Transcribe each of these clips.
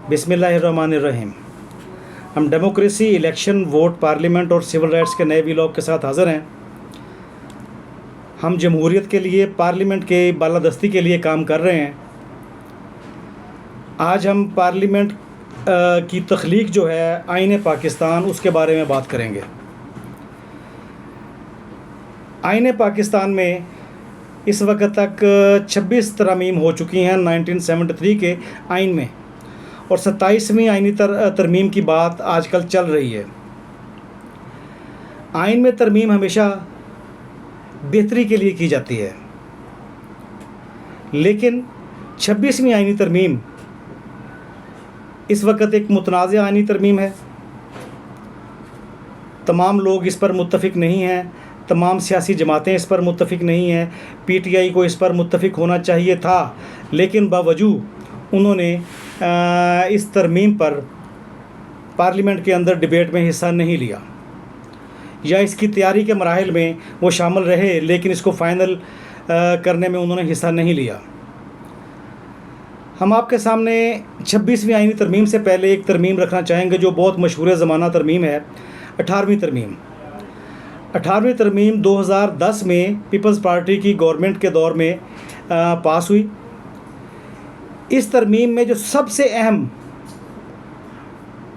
बिस्मिल्लाहिर्रहमानिर्रहीम। हम democracy, election, vote, parliament और सिविल राइट्स के नए व्लॉग के साथ हाज़िर हैं। हम जमहूरियत के लिए, पार्लियामेंट के बालादस्ती के लिए काम कर रहे हैं। आज हम पार्लियामेंट की तख्लीक जो है आईन पाकिस्तान, उसके बारे में बात करेंगे। आईन पाकिस्तान में इस वक्त तक 26 तरमीम हो चुकी हैं 1973 के आइन में, और 27वीं आइनी तरमीम की बात आजकल चल रही है। आइन में तरमीम हमेशा बेहतरी के लिए की जाती है, लेकिन 26वीं आइनी तरमीम इस वक्त एक मुतनाज़ आइनी तरमीम है। तमाम लोग इस पर मुत्तफ़िक नहीं हैं, तमाम सियासी जमातें इस पर मुत्तफ़िक नहीं हैं। PTI को इस पर मुत्तफ़िक होना चाहिए था, लेकिन बावजूद उन्होंने इस तरमीम पर पार्लियामेंट के अंदर डिबेट में हिस्सा नहीं लिया, या इसकी तैयारी के मराहिल में वो शामिल रहे, लेकिन इसको फ़ाइनल करने में उन्होंने हिस्सा नहीं लिया। हम आपके सामने 26वीं आइनी तरमीम से पहले एक तरमीम रखना चाहेंगे जो बहुत मशहूर ज़माना तरमीम है, 18वीं तरमीम। 18वीं तरमीम 2010 में पीपल्स पार्टी की गवर्नमेंट के दौर में पास हुई। इस तरमीम में जो सबसे अहम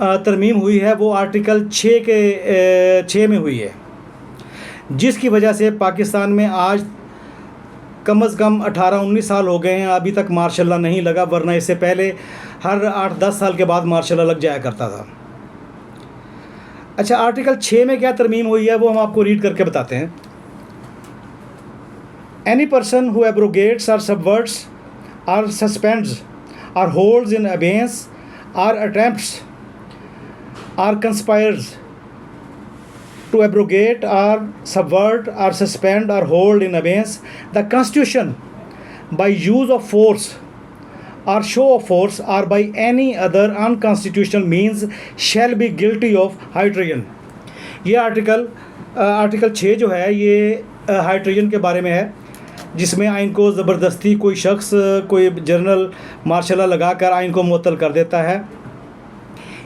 तरमीम हुई है वो आर्टिकल 6 में हुई है, जिसकी वजह से पाकिस्तान में आज कम से कम 18-19 साल हो गए हैं, अभी तक मार्शल लॉ नहीं लगा, वरना इससे पहले हर 8-10 साल के बाद मार्शल लॉ लग जाया करता था। अच्छा, आर्टिकल 6 में क्या तरमीम हुई है वो हम आपको रीड करके बताते हैं। एनी पर्सन हु एब्रोगेट्स और सबवर्ट्स और सस्पेंड्स और होल्ड्स इन अबेयंस और attempts or conspires to abrogate or subvert or suspend or hold in abeyance the Constitution by use of force or show of force or by any other unconstitutional means shall be guilty of high treason। ये article 6 जो है ये high treason के बारे में है, जिसमें आइन को ज़बरदस्ती कोई शख्स, कोई जनरल मार्शल लॉ लगाकर आइन को मुअत्तल कर देता है।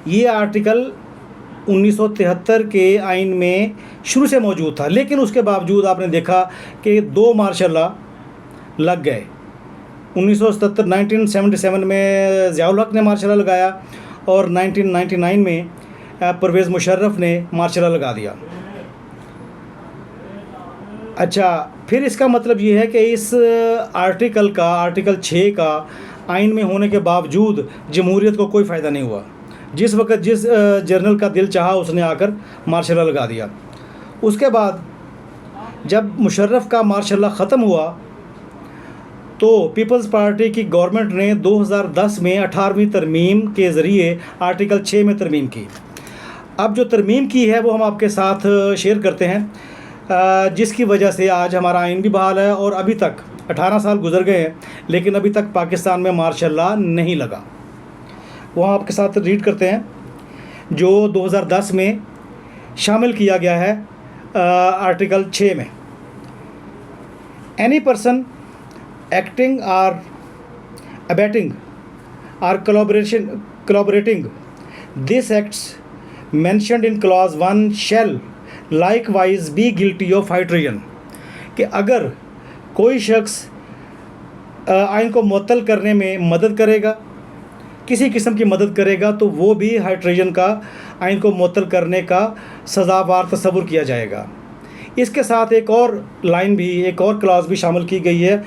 ये आर्टिकल 1973 के आइन में शुरू से मौजूद था, लेकिन उसके बावजूद आपने देखा कि 2 मार्शल लॉ लग गए। 1977 में ज़ियाउल हक ने मार्शल लॉ लगाया, और 1999 में परवेज़ मुशर्रफ ने मार्शल लॉ लगा दिया। अच्छा, फिर इसका मतलब ये है कि इस आर्टिकल 6 का आइन में होने के बावजूद जमहूरियत को कोई फ़ायदा नहीं हुआ। जिस वक्त जिस जर्नल का दिल चाहा उसने आकर मार्शल लॉ लगा दिया। उसके बाद जब मुशर्रफ का मार्शल लॉ ख़त्म हुआ तो पीपल्स पार्टी की गवर्नमेंट ने 2010 में 18वीं तरमीम के ज़रिए आर्टिकल 6 में तरमीम की। अब जो तरमीम की है वो हम आपके साथ शेयर करते हैं, जिसकी वजह से आज हमारा आइन भी बहाल है, और अभी तक 18 साल गुजर गए हैं, लेकिन अभी तक पाकिस्तान में मार्शल लॉ नहीं लगा। वो हम आपके साथ रीड करते हैं, जो 2010 में शामिल किया गया है आर्टिकल 6 में। Any person acting or abetting or collaborating this acts mentioned in clause 1 shall likewise be guilty of high treason. कि अगर कोई शख्स आइन को मुअत्तल करने में मदद करेगा, किसी किस्म की मदद करेगा, तो वो भी हाई ट्रेजन का, आइन को मुअत्तल करने का सज़ावार तस्वुर किया जाएगा। इसके साथ एक और लाइन भी, एक और क्लॉज भी शामिल की गई है,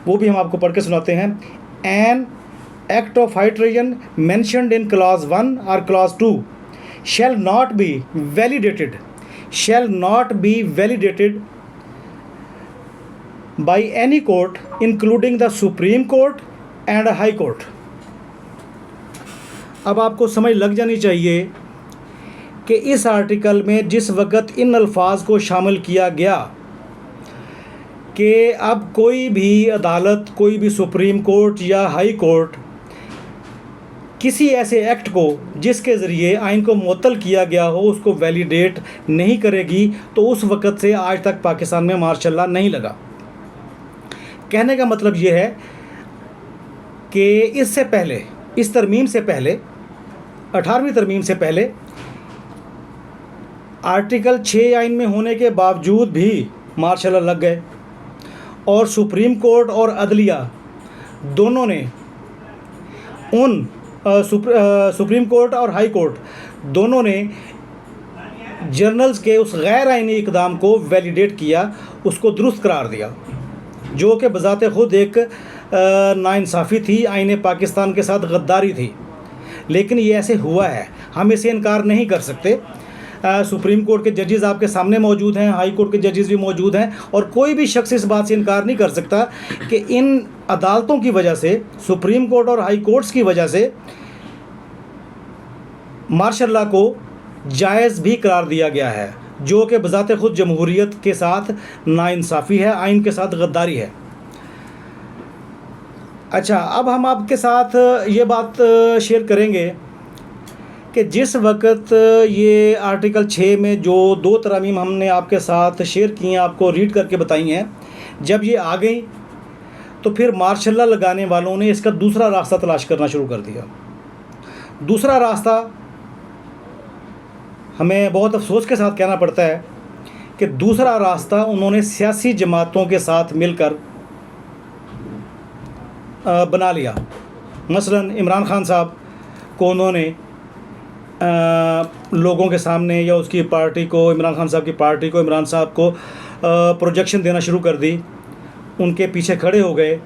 वो भी हम आपको पढ़ के सुनाते हैं। An act of high treason mentioned in clause 1 और clause 2 shall not be validated by any court including the Supreme Court and a High Court। अब आपको समझ लग जानी चाहिए कि इस आर्टिकल में जिस वक्त इन अल्फाज को शामिल किया गया कि अब कोई भी अदालत, कोई भी सुप्रीम कोर्ट या हाई कोर्ट किसी ऐसे एक्ट को जिसके ज़रिए आइन को मुअत्तल किया गया हो उसको वैलिडेट नहीं करेगी, तो उस वक़्त से आज तक पाकिस्तान में मार्शल लॉ नहीं लगा। कहने का मतलब ये है कि इससे पहले, इस तरमीम से पहले 18वीं तरमीम से पहले आर्टिकल 6 आइन में होने के बावजूद भी मार्शल लॉ लग गए और सुप्रीम कोर्ट और अदलिया दोनों ने सुप्रीम कोर्ट और हाई कोर्ट दोनों ने जर्नल्स के उस गैर आइनी इक़दाम को वैलिडेट किया, उसको दुरुस्त करार दिया, जो कि बज़ाते ख़ुद एक नाइंसाफ़ी थी, आईने पाकिस्तान के साथ गद्दारी थी। लेकिन ये ऐसे हुआ है, हम इसे इनकार नहीं कर सकते। सुप्रीम कोर्ट के जजेस आपके सामने मौजूद हैं, हाई कोर्ट के जजेस भी मौजूद हैं, और कोई भी शख्स इस बात से इनकार नहीं कर सकता कि इन अदालतों की वजह से, सुप्रीम कोर्ट और हाई कोर्ट्स की वजह से मार्शल लॉ को जायज़ भी करार दिया गया है, जो कि बज़ाते ख़ुद जमहूरियत के साथ नाइंसाफ़ी है, आइन के साथ गद्दारी है। अच्छा, अब हम आपके साथ ये बात शेयर करेंगे कि जिस वक्त ये आर्टिकल 6 में जो 2 तरमीम हमने आपके साथ शेयर की हैं, आपको रीड करके बताई हैं, जब ये आ गई तो फिर मार्शल लॉ लगाने वालों ने इसका दूसरा रास्ता तलाश करना शुरू कर दिया। दूसरा रास्ता, हमें बहुत अफसोस के साथ कहना पड़ता है कि दूसरा रास्ता उन्होंने सियासी जमातों के साथ मिलकर बना लिया। मसलन इमरान खान साहब को उन्होंने लोगों के सामने या उसकी पार्टी को, इमरान खान साहब की पार्टी को, इमरान साहब को प्रोजेक्शन देना शुरू कर दी, उनके पीछे खड़े हो गए,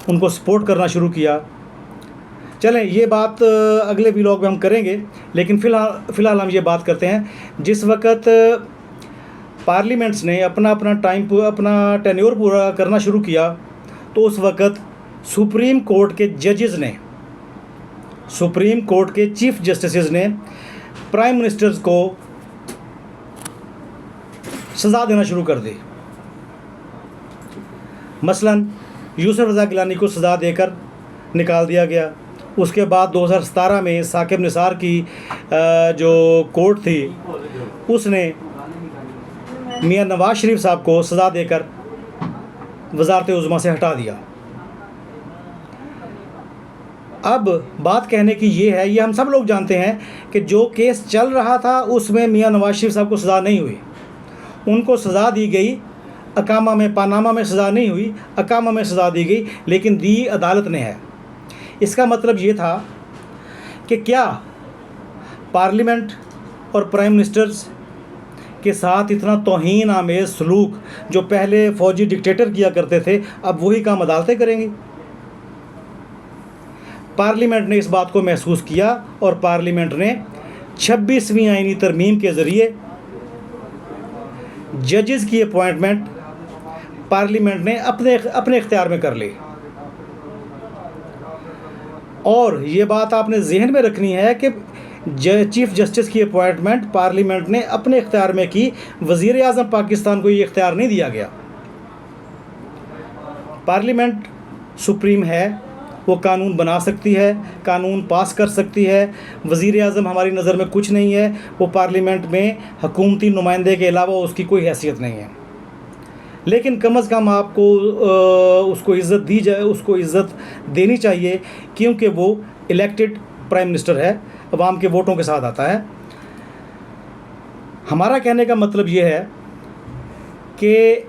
उनको सपोर्ट करना शुरू किया। चलें, ये बात अगले व्लॉग में हम करेंगे, लेकिन फ़िलहाल हम ये बात करते हैं जिस वक्त पार्लियामेंट्स ने अपना टेन्योर पूरा करना शुरू किया, तो उस वक्त सुप्रीम कोर्ट के जजेस ने, सुप्रीम कोर्ट के चीफ जस्टिस ने प्राइम मिनिस्टर्स को सज़ा देना शुरू कर दी। मसलन यूसुफ रज़ा गिलानी को सज़ा देकर निकाल दिया गया। उसके बाद 2017 में साकिब निसार की जो कोर्ट थी, उसने मियां नवाज शरीफ साहब को सज़ा देकर वज़ारत उज़्मा से हटा दिया। अब बात कहने की ये है, ये हम सब लोग जानते हैं कि जो केस चल रहा था उसमें मियां नवाज शरीफ साहब को सज़ा नहीं हुई, उनको सज़ा दी गई अकामा में, पानामा में सज़ा नहीं हुई, अकामा में सज़ा दी गई, लेकिन दी अदालत ने है। इसका मतलब ये था कि क्या पार्लियामेंट और प्राइम मिनिस्टर्स के साथ इतना तौहीन आमेज़ सलूक जो पहले फ़ौजी डिक्टेटर किया करते थे, अब वही काम अदालतें करेंगी? पार्लियामेंट ने इस बात को महसूस किया और पार्लियामेंट ने 26वीं आईनी तरमीम के ज़रिए जजेस की अपॉइंटमेंट पार्लियामेंट ने अपने इख्तियार में कर ली। और ये बात आपने जहन में रखनी है कि चीफ जस्टिस की अपॉइंटमेंट पार्लियामेंट ने अपने इख्तियार में की, वज़ीर आज़म पाकिस्तान को ये इख्तियार नहीं दिया गया। पार्लियामेंट सुप्रीम है, वो कानून बना सकती है, कानून पास कर सकती है। वज़ीर आज़म हमारी नज़र में कुछ नहीं है, वो पार्लियामेंट में हुकूमती नुमाइंदे के अलावा उसकी कोई हैसियत नहीं है। लेकिन कम अज़ कम आपको उसको इज़्ज़त दी जाए, उसको इज़्ज़त देनी चाहिए, क्योंकि वो इलेक्टेड प्राइम मिनिस्टर है, अवाम के वोटों के साथ आता है। हमारा कहने का मतलब ये है कि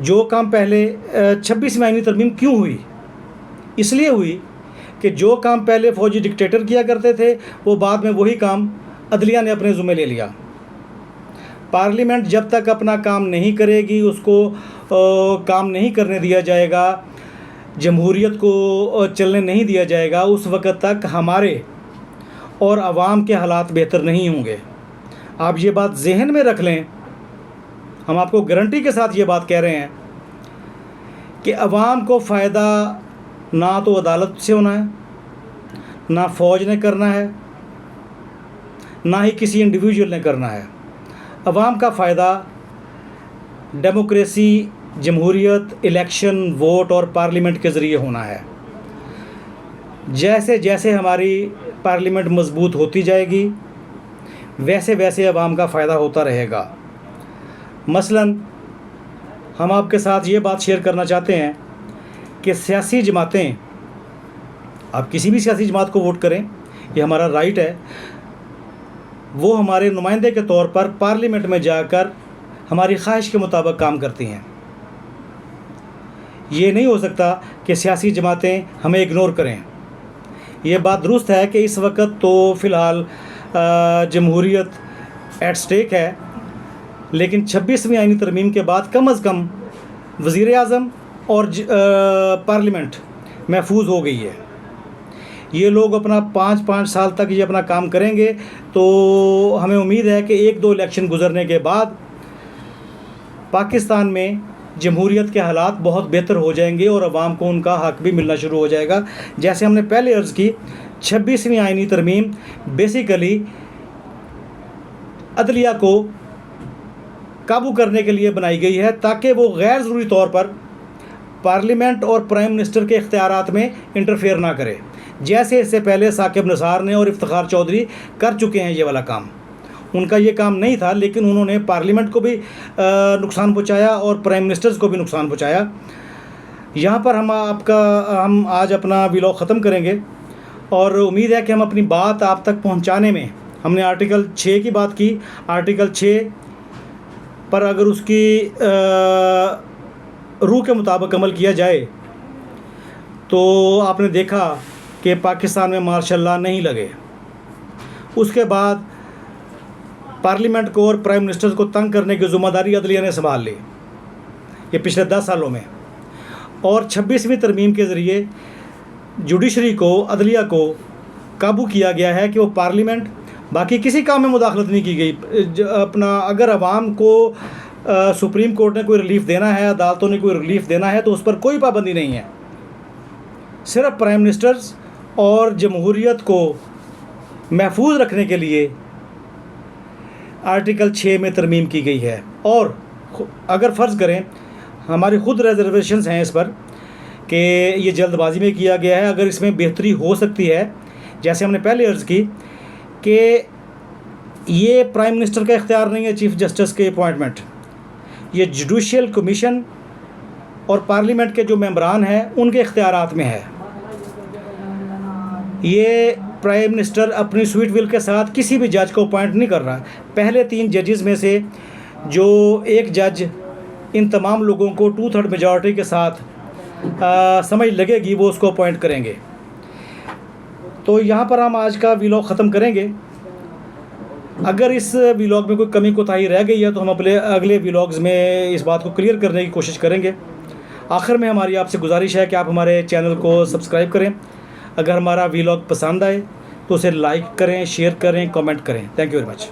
जो काम पहले 26वीं आईनी तरमीम क्यों हुई, इसलिए हुई कि जो काम पहले फ़ौजी डिक्टेटर किया करते थे, वो बाद में वही काम अदलिया ने अपने ज़ुम्मे ले लिया। पार्लियामेंट जब तक अपना काम नहीं करेगी, उसको काम नहीं करने दिया जाएगा, जमहूरियत को चलने नहीं दिया जाएगा, उस वक़्त तक हमारे और आवाम के हालात बेहतर नहीं होंगे। आप ये बात जहन में रख लें, हम आपको गारंटी के साथ ये बात कह रहे हैं कि आवाम को फ़ायदा ना तो अदालत से होना है, ना फ़ौज ने करना है, ना ही किसी इंडिविजुअल ने करना है। अवाम का फ़ायदा डेमोक्रेसी, जमहूरियत, इलेक्शन, वोट और पार्लियामेंट के ज़रिए होना है। जैसे जैसे हमारी पार्लियामेंट मजबूत होती जाएगी, वैसे वैसे अवाम का फ़ायदा होता रहेगा। मसलन हम आपके साथ ये बात शेयर करना चाहते हैं कि सियासी जमातें, आप किसी भी सियासी जमात को वोट करें, ये हमारा राइट है, वो हमारे नुमाइंदे के तौर पर पार्लियामेंट में जाकर हमारी ख्वाहिश के मुताबिक काम करती हैं। ये नहीं हो सकता कि सियासी जमातें हमें इग्नोर करें। ये बात दुरुस्त है कि इस वक्त तो फ़िलहाल जमहूरियत एट स्टेक है, लेकिन 26वीं आईनी तरमीम के बाद कम से कम वज़ीर आज़म और पार्लियामेंट महफूज हो गई है। ये लोग अपना 5-5 साल तक ये अपना काम करेंगे, तो हमें उम्मीद है कि 1-2 इलेक्शन गुजरने के बाद पाकिस्तान में जमहूरियत के हालात बहुत बेहतर हो जाएंगे और आवाम को उनका हक़ भी मिलना शुरू हो जाएगा। जैसे हमने पहले अर्ज़ की, 26वीं आईनी तरमीम बेसिकली अदलिया को काबू करने के लिए बनाई गई है, ताकि वो गैर ज़रूरी तौर पर पार्लियामेंट और प्राइम मिनिस्टर के इख्तियारात में इंटरफेयर ना करे, जैसे इससे पहले साकिब निसार ने और इफ्तिखार चौधरी कर चुके हैं। ये वाला काम उनका ये काम नहीं था, लेकिन उन्होंने पार्लियामेंट को भी नुकसान पहुंचाया और प्राइम मिनिस्टर्स को भी नुकसान पहुंचाया। यहाँ पर हम आज अपना व्लॉग ख़त्म करेंगे और उम्मीद है कि हम अपनी बात आप तक पहुँचाने में, हमने आर्टिकल 6 की बात की। आर्टिकल 6 पर अगर उसकी रूह के मुताबिक अमल किया जाए तो आपने देखा कि पाकिस्तान में मार्शल लॉ नहीं लगे। उसके बाद पार्लियामेंट को और प्राइम मिनिस्टर को तंग करने की ज़िम्मेदारी अदलिया ने संभाल ली ये पिछले 10 सालों में, और 26वीं तरमीम के ज़रिए जुडिशरी को, अदलिया को काबू किया गया है कि वो पार्लियामेंट, बाकी किसी काम में मुदाखलत नहीं की गई। अपना अगर अवाम को सुप्रीम कोर्ट ने कोई रिलीफ़ देना है, अदालतों ने कोई रिलीफ़ देना है, तो उस पर कोई पाबंदी नहीं है। सिर्फ प्राइम मिनिस्टर्स और जमहूरियत को महफूज रखने के लिए आर्टिकल 6 में तरमीम की गई है। और अगर फ़र्ज़ करें हमारी ख़ुद रिजर्वेशंस हैं इस पर कि ये जल्दबाजी में किया गया है, अगर इसमें बेहतरी हो सकती है, जैसे हमने पहले अर्ज़ की कि ये प्राइम मिनिस्टर का इख्तियार नहीं है चीफ़ जस्टिस के अपॉइंटमेंट, ये जुडिशल कमीशन और पार्लियामेंट के जो मेंबरान हैं उनके इख्तियारात में है। ये प्राइम मिनिस्टर अपनी स्वीट विल के साथ किसी भी जज को अपॉइंट नहीं कर रहा। पहले 3 जजेस में से जो एक जज इन तमाम लोगों को 2/3 मेजॉरिटी के साथ समझ लगेगी वो उसको अपॉइंट करेंगे। तो यहाँ पर हम आज का व्लॉग ख़त्म करेंगे। अगर इस व्लॉग में कोई कमी कोताही रह गई है तो हम अपने अगले व्लॉग्स में इस बात को क्लियर करने की कोशिश करेंगे। आखिर में हमारी आपसे गुजारिश है कि आप हमारे चैनल को सब्सक्राइब करें। अगर हमारा व्लॉग पसंद आए तो उसे लाइक करें, शेयर करें, कमेंट करें। Thank you very much.